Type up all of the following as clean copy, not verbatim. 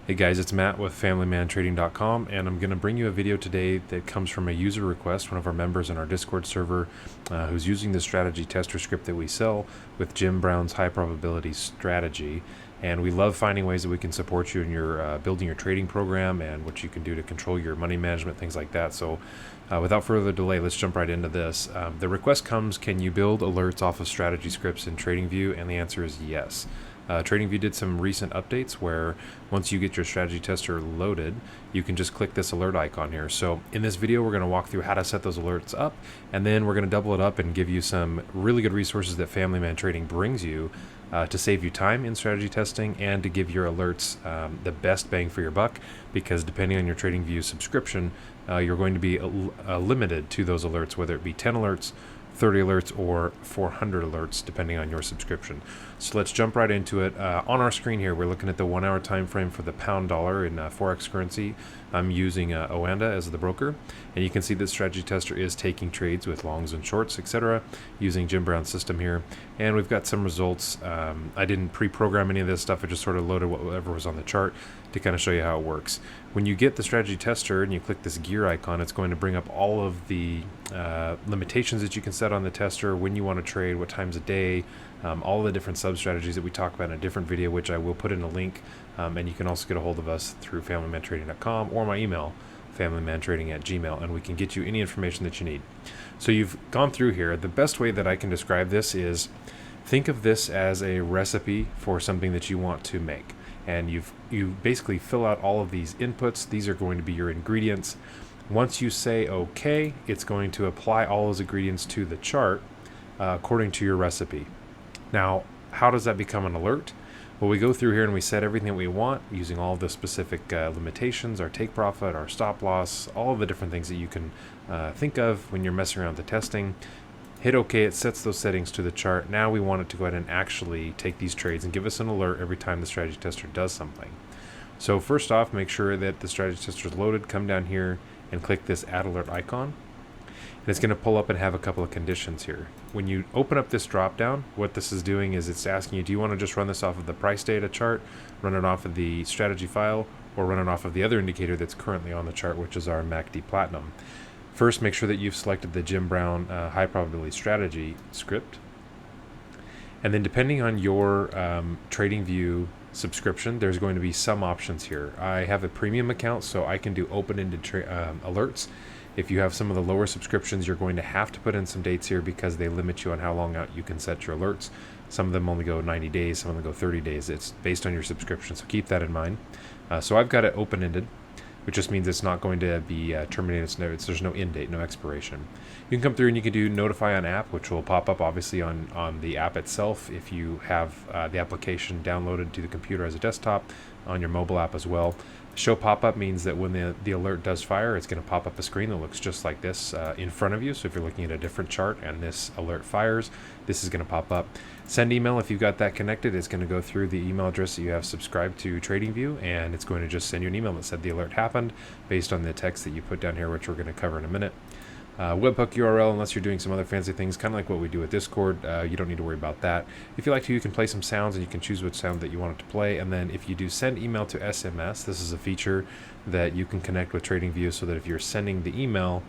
Hey guys, it's Matt with FamilyManTrading.com, and I'm going to bring you a video today that comes from a user request, one of our members in our Discord server who's using the strategy tester script that we sell with Jim Brown's high probability strategy. And we love finding ways that we can support you in your building your trading program and what you can do to control your money management, things like that. So without further delay, let's jump right into this. The request comes, can you build alerts off of strategy scripts in TradingView? And the answer is yes. TradingView did some recent updates where once you get your strategy tester loaded, you can just click this alert icon here. So in this video, we're going to walk through how to set those alerts up, and then we're going to double it up and give you some really good resources that Family Man Trading brings you to save you time in strategy testing and to give your alerts the best bang for your buck, because depending on your TradingView subscription, you're going to be limited to those alerts, whether it be 10 alerts, 30 alerts, or 400 alerts, depending on your subscription. So let's jump right into it. On our screen here, we're looking at the 1 hour time frame for the pound dollar in Forex currency. I'm using Oanda as the broker, and you can see the strategy tester is taking trades with longs and shorts, etc., using Jim Brown's system here. And we've got some results. I didn't pre-program any of this stuff. I just sort of loaded whatever was on the chart to kind of show you how it works. When you get the strategy tester and you click this gear icon, it's going to bring up all of the limitations that you can set on the tester, when you want to trade, what times a day, all the different sub-strategies that we talk about in a different video, which I will put in a link. And you can also get a hold of us through FamilyManTrading.com or my email, FamilyManTrading@gmail, and we can get you any information that you need. So you've gone through here. The best way that I can describe this is, think of this as a recipe for something that you want to make. And you basically fill out all of these inputs. These are going to be your ingredients. Once you say okay, it's going to apply all those ingredients to the chart according to your recipe. Now, how does that become an alert? Well, we go through here and we set everything that we want using all of the specific limitations, our take profit, our stop loss, all of the different things that you can think of when you're messing around with the testing. Hit OK, it sets those settings to the chart. Now we want it to go ahead and actually take these trades and give us an alert every time the strategy tester does something. So first off, make sure that the strategy tester is loaded. Come down here and click this add alert icon. And it's going to pull up and have a couple of conditions here. When you open up this drop down, what this is doing is it's asking you, do you want to just run this off of the price data chart, run it off of the strategy file, or run it off of the other indicator that's currently on the chart, which is our MACD Platinum. First, make sure that you've selected the Jim Brown high probability strategy script. And then depending on your TradingView subscription, there's going to be some options here. I have a premium account, so I can do open-ended alerts. If you have some of the lower subscriptions, you're going to have to put in some dates here because they limit you on how long out you can set your alerts. Some of them only go 90 days, some of them go 30 days. It's based on your subscription, so keep that in mind. So I've got it open-ended, which just means it's not going to be terminated. There's no end date, no expiration. You can come through and you can do notify on app, which will pop up obviously on the app itself if you have the application downloaded to the computer as a desktop, on your mobile app as well. Show pop-up means that when the alert does fire, it's going to pop up a screen that looks just like this in front of you. So if you're looking at a different chart and this alert fires, this is going to pop up. Send email, if you've got that connected, it's going to go through the email address that you have subscribed to TradingView, and it's going to just send you an email that said the alert happened based on the text that you put down here, which we're going to cover in a minute. Webhook URL, unless you're doing some other fancy things, kind of like what we do with Discord, you don't need to worry about that. If you like to, you can play some sounds and you can choose which sound that you want it to play. And then if you do send email to SMS, this is a feature that you can connect with TradingView so that if you're sending the email,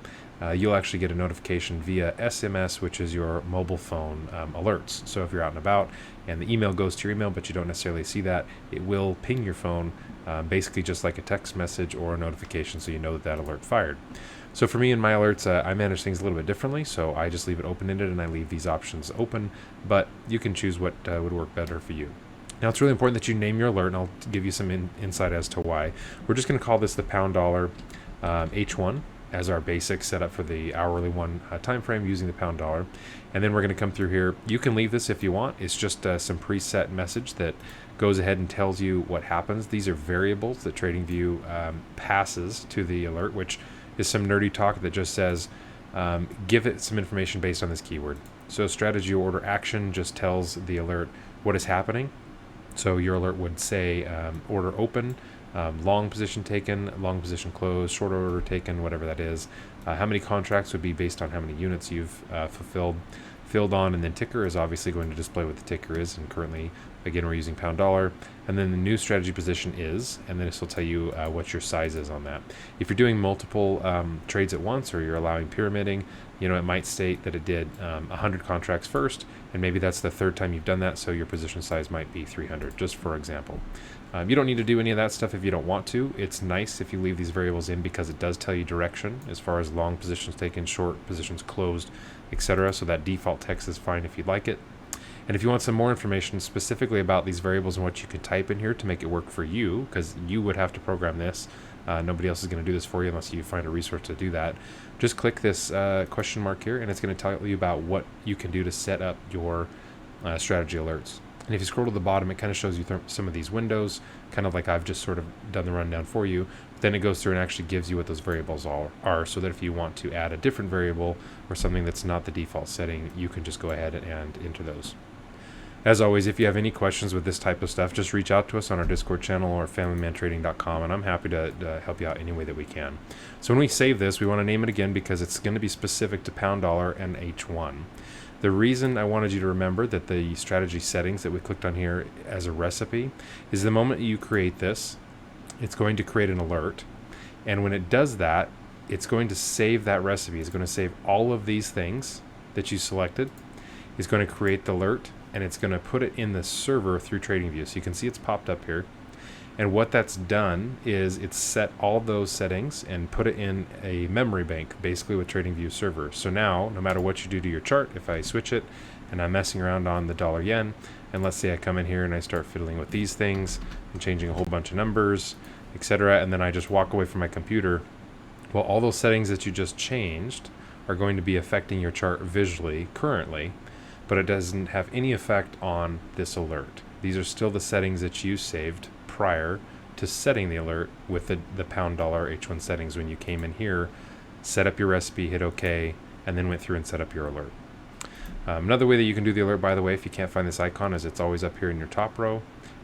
you'll actually get a notification via SMS, which is your mobile phone alerts. So if you're out and about and the email goes to your email, but you don't necessarily see that, it will ping your phone, basically just like a text message or a notification, so you know that that alert fired. So for me and my alerts, I manage things a little bit differently, so I just leave it open-ended and I leave these options open, but you can choose what would work better for you. Now, it's really important that you name your alert, and I'll give you some insight as to why. We're just going to call this the pound dollar H1 as our basic setup for the hourly one time frame using the pound dollar. And then we're going to come through here. You can leave this if you want. It's just some preset message that goes ahead and tells you what happens. These are variables that TradingView passes to the alert, which is some nerdy talk that just says, give it some information based on this keyword. So strategy order action just tells the alert what is happening. So your alert would say order open, long position taken, long position closed, short order taken, whatever that is. How many contracts would be based on how many units you've fulfilled. filled on, and then ticker is obviously going to display what the ticker is, and currently, again, we're using pound dollar. And then the new strategy position is, and then this will tell you what your size is on that. If you're doing multiple trades at once, or you're allowing pyramiding, it might state that it did 100 contracts first, and maybe that's the third time you've done that, so your position size might be 300, just for example. You don't need to do any of that stuff if you don't want to. It's nice if you leave these variables in because it does tell you direction as far as long positions taken, short positions closed, etc. So that default text is fine if you'd like it. And if you want some more information specifically about these variables and what you could type in here to make it work for you, because you would have to program this, nobody else is going to do this for you unless you find a resource to do that, just click this question mark here, and it's going to tell you about what you can do to set up your strategy alerts. And if you scroll to the bottom, it kind of shows you some of these windows, kind of like I've just sort of done the rundown for you. Then it goes through and actually gives you what those variables are, so that if you want to add a different variable or something that's not the default setting, you can just go ahead and enter those. As always, if you have any questions with this type of stuff, just reach out to us on our Discord channel or familymantrading.com, and I'm happy to help you out any way that we can. So when we save this, we want to name it again because it's going to be specific to pound dollar and H1. The reason I wanted you to remember that the strategy settings that we clicked on here as a recipe is the moment you create this, it's going to create an alert. And when it does that, it's going to save that recipe. It's going to save all of these things that you selected. It's going to create the alert, and it's going to put it in the server through TradingView. So you can see it's popped up here. And what that's done is it's set all those settings and put it in a memory bank, basically with TradingView server. So now, no matter what you do to your chart, if I switch it and I'm messing around on the dollar yen, and let's say I come in here and I start fiddling with these things and changing a whole bunch of numbers, etc., and then I just walk away from my computer, well, all those settings that you just changed are going to be affecting your chart visually currently, but it doesn't have any effect on this alert. These are still the settings that you saved prior to setting the alert with the pound dollar H1 settings when you came in here, set up your recipe, hit OK, and then went through and set up your alert. Another way that you can do the alert, by the way, if you can't find this icon, is it's always up here in your top row.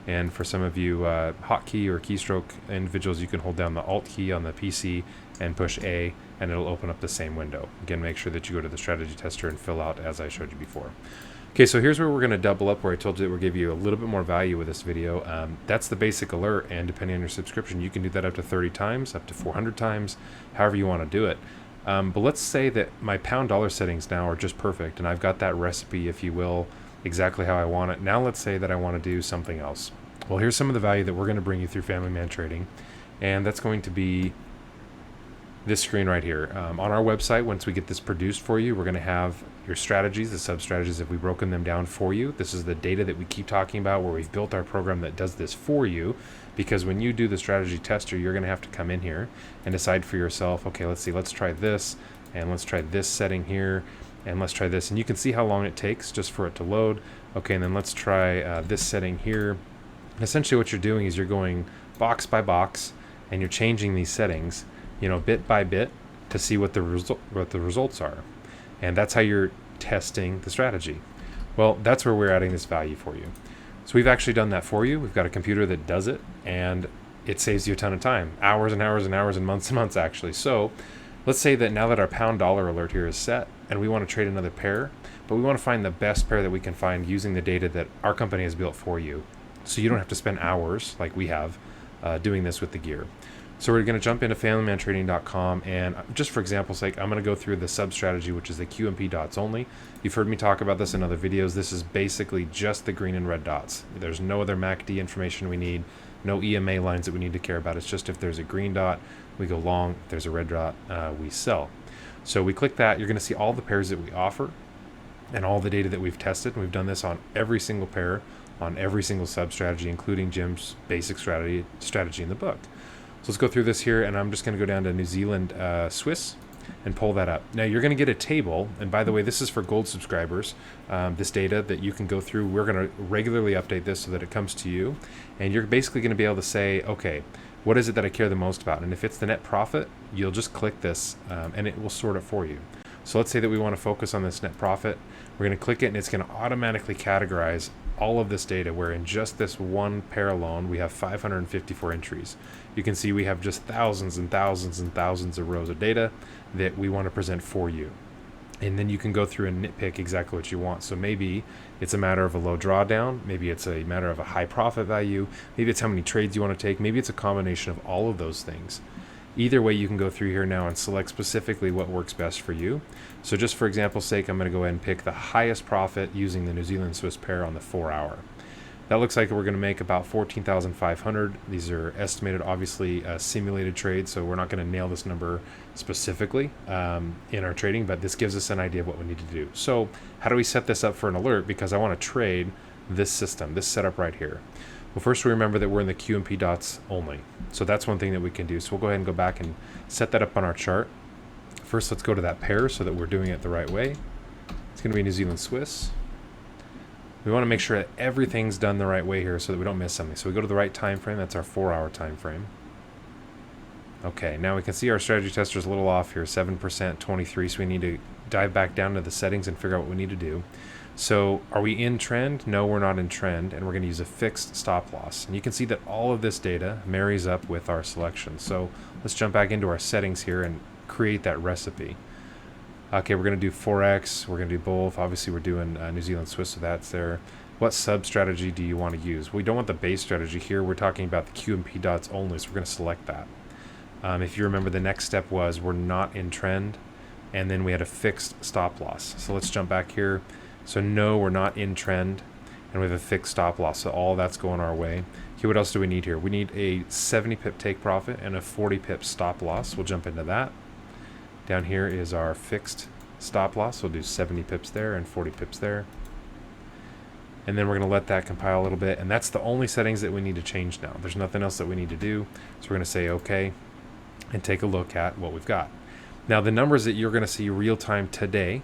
And for some of you hotkey or keystroke individuals, you can hold down the Alt key on the PC and push A, and it'll open up the same window. Again, make sure that you go to the strategy tester and fill out as I showed you before. Okay, so here's where we're going to double up, where I told you that we'll give you a little bit more value with this video. That's the basic alert, and depending on your subscription, you can do that up to 30 times, up to 400 times, however you want to do it. But let's say that my pound dollar settings now are just perfect, and I've got that recipe, if you will, exactly how I want it. Now let's say that I want to do something else. Well, here's some of the value that we're going to bring you through Family Man Trading, and that's going to be this screen right here. On our website, once we get this produced for you, we're going to have your strategies, the sub-strategies, if we've broken them down for you. This is the data that we keep talking about, where we've built our program that does this for you, because when you do the strategy tester, you're going to have to come in here and decide for yourself, okay, let's see, let's try this, and let's try this setting here, and let's try this. And you can see how long it takes just for it to load. Okay, and then let's try this setting here. Essentially what you're doing is you're going box by box, and you're changing these settings, bit by bit, to see what the results are. And that's how you're testing the strategy. Well, that's where we're adding this value for you. So we've actually done that for you. We've got a computer that does it, and it saves you a ton of time, hours and hours and hours and months actually. So let's say that now that our pound dollar alert here is set, and we want to trade another pair, but we want to find the best pair that we can find using the data that our company has built for you. So you don't have to spend hours like we have doing this with the gear. So we're going to jump into familymantrading.com, and just for example's sake, I'm going to go through the sub-strategy, which is the QMP dots only. You've heard me talk about this in other videos. This is basically just the green and red dots. There's no other MACD information we need, no EMA lines that we need to care about. It's just if there's a green dot, we go long. If there's a red dot, we sell. So we click that. You're going to see all the pairs that we offer and all the data that we've tested. We've done this on every single pair, on every single sub-strategy, including Jim's basic strategy in the book. So let's go through this here, and I'm just going to go down to New Zealand Swiss and pull that up. Now you're going to get a table, and by the way, this is for gold subscribers, this data that you can go through. We're going to regularly update this so that it comes to you, and you're basically going to be able to say, okay, what is it that I care the most about? And if it's the net profit, you'll just click this, and it will sort it for you. So let's say that we want to focus on this net profit. We're going to click it, and it's going to automatically categorize all of this data, where in just this one pair alone, we have 554 entries. You can see we have just thousands and thousands and thousands of rows of data that we want to present for you. And then you can go through and nitpick exactly what you want. So maybe it's a matter of a low drawdown. Maybe it's a matter of a high profit value. Maybe it's how many trades you want to take. Maybe it's a combination of all of those things. Either way, you can go through here now and select specifically what works best for you. So just for example's sake, I'm going to go ahead and pick the highest profit using the New Zealand Swiss pair on the 4 hour. That looks like we're going to make about 14,500. These are estimated, obviously, simulated trades, so we're not going to nail this number specifically in our trading, but this gives us an idea of what we need to do. So how do we set this up for an alert? Because I want to trade this system, this setup right here. Well, first we remember that we're in the QMP dots only. So that's one thing that we can do. So we'll go ahead and go back and set that up on our chart. First, let's go to that pair so that we're doing it the right way. It's going to be New Zealand Swiss. We want to make sure that everything's done the right way here so that we don't miss something. So we go to the right time frame. That's our 4 hour time frame. Okay, now we can see our strategy tester is a little off here, 7%, 23. So we need to dive back down to the settings and figure out what we need to do. So are we in trend? No, we're not in trend, and we're going to use a fixed stop loss. And you can see that all of this data marries up with our selection. So let's jump back into our settings here and create that recipe. Okay, we're going to do Forex. We're going to do both. Obviously, we're doing New Zealand Swiss, so that's there. What sub strategy do you want to use? We don't want the base strategy here. We're talking about the QMP dots only, so we're going to select that. If you remember, the next step was we're not in trend, and then we had a fixed stop loss. So let's jump back here. So no, we're not in trend, and we have a fixed stop loss. So all that's going our way. Okay, what else do we need here? We need a 70 pip take profit and a 40 pip stop loss. We'll jump into that. Down here is our fixed stop loss. We'll do 70 pips there and 40 pips there. And then we're going to let that compile a little bit. And that's the only settings that we need to change now. There's nothing else that we need to do. So we're going to say OK and take a look at what we've got. Now, the numbers that you're going to see real time today,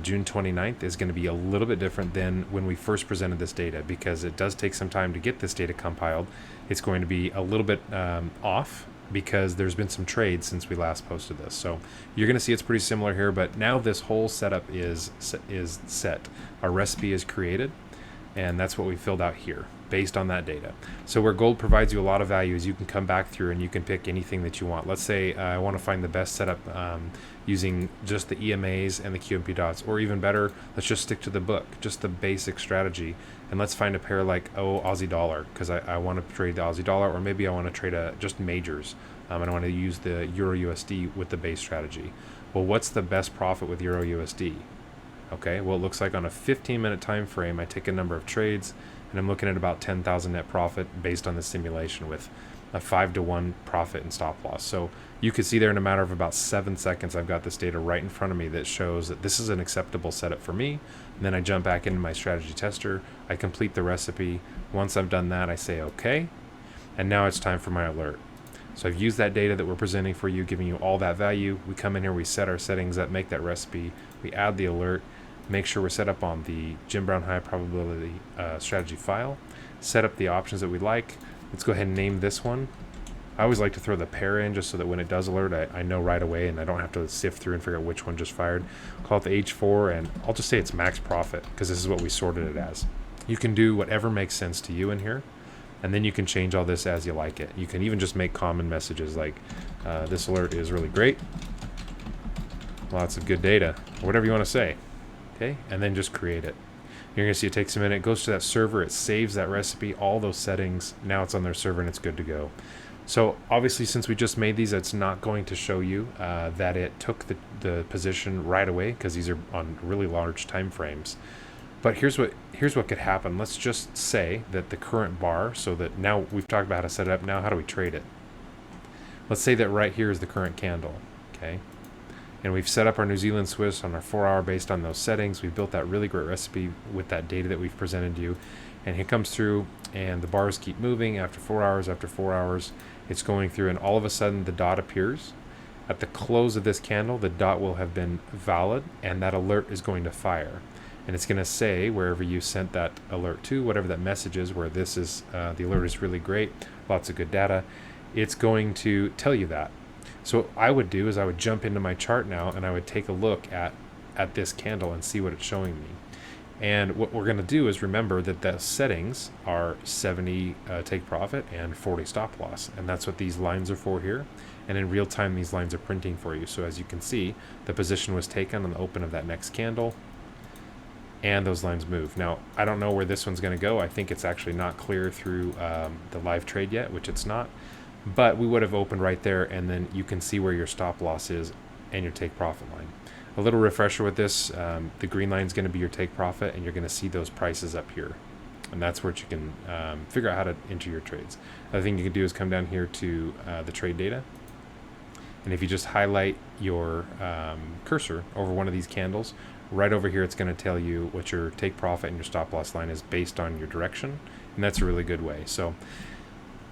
June 29th, is going to be a little bit different than when we first presented this data, because it does take some time to get this data compiled. It's going to be a little bit off, because there's been some trades since we last posted this. So you're going to see it's pretty similar here, but now this whole setup is set. Our recipe is created, and that's what we filled out here based on that data. So where gold provides you a lot of value is you can come back through and you can pick anything that you want. Let's say I want to find the best setup using just the EMAs and the QMP dots, or even better, let's just stick to the book, just the basic strategy. And let's find a pair like Aussie dollar, because I want to trade the Aussie dollar, or maybe I want to trade just majors. And I want to use the Euro USD with the base strategy. Well, what's the best profit with Euro USD? Okay, well, it looks like on a 15-minute time frame, I take a number of trades, and I'm looking at about 10,000 net profit based on the simulation with a 5-to-1 profit and stop loss. So you could see there in a matter of about 7 seconds, I've got this data right in front of me that shows that this is an acceptable setup for me. And then I jump back into my strategy tester. I complete the recipe. Once I've done that, I say OK. And now it's time for my alert. So I've used that data that we're presenting for you, giving you all that value. We come in here, we set our settings up, make that recipe. We add the alert, make sure we're set up on the Jim Brown high probability strategy file, set up the options that we like. Let's go ahead and name this one. I always like to throw the pair in just so that when it does alert, I know right away and I don't have to sift through and figure out which one just fired. Call it the H4, and I'll just say it's max profit because this is what we sorted it as. You can do whatever makes sense to you in here, and then you can change all this as you like it. You can even just make common messages like, this alert is really great, lots of good data, or whatever you want to say. Okay, and then just create it. You're going to see it takes a minute. It goes to that server. It saves that recipe, all those settings. Now it's on their server and it's good to go. So obviously, since we just made these, it's not going to show you that it took the position right away, because these are on really large time frames. But here's what could happen. Let's just say that the current bar, so that now we've talked about how to set it up. Now how do we trade it? Let's say that right here is the current candle. Okay. And we've set up our New Zealand Swiss on our 4 hour based on those settings. We've built that really great recipe with that data that we've presented you. And it comes through, and the bars keep moving after 4 hours, after 4 hours. It's going through, and all of a sudden the dot appears. At the close of this candle, the dot will have been valid, and that alert is going to fire. And it's going to say wherever you sent that alert to, whatever that message is, where this is, the alert is really great, lots of good data, it's going to tell you that. So what I would do is I would jump into my chart now, and I would take a look at this candle and see what it's showing me. And what we're going to do is remember that the settings are 70 take profit and 40 stop loss. And that's what these lines are for here. And in real time, these lines are printing for you. So as you can see, the position was taken on the open of that next candle, and those lines move. Now, I don't know where this one's going to go. I think it's actually not clear through the live trade yet, which it's not. But we would have opened right there, and then you can see where your stop loss is and your take profit line. A little refresher with this, the green line is going to be your take profit, and you're going to see those prices up here. And that's where you can figure out how to enter your trades. Other thing you can do is come down here to the trade data. And if you just highlight your cursor over one of these candles, right over here it's going to tell you what your take profit and your stop loss line is based on your direction. And that's a really good way. So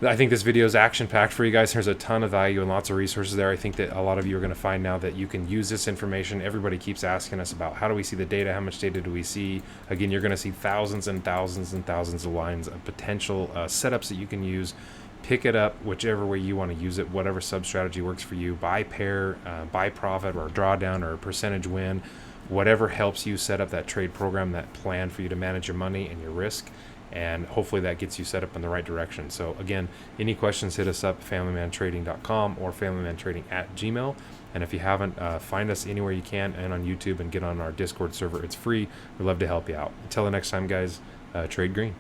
I think this video is action-packed for you guys. There's a ton of value and lots of resources there. I think that a lot of you are going to find now that you can use this information. Everybody keeps asking us about how do we see the data, how much data do we see. Again, you're going to see thousands and thousands and thousands of lines of potential setups that you can use. Pick it up whichever way you want to use it, whatever sub-strategy works for you. Buy pair, buy profit, or drawdown, or a percentage win. Whatever helps you set up that trade program, that plan for you to manage your money and your risk. And hopefully that gets you set up in the right direction. So again, any questions, hit us up, familymantrading.com or familymantrading@gmail. And if you haven't, find us anywhere you can and on YouTube, and get on our Discord server. It's free. We'd love to help you out. Until the next time, guys, trade green.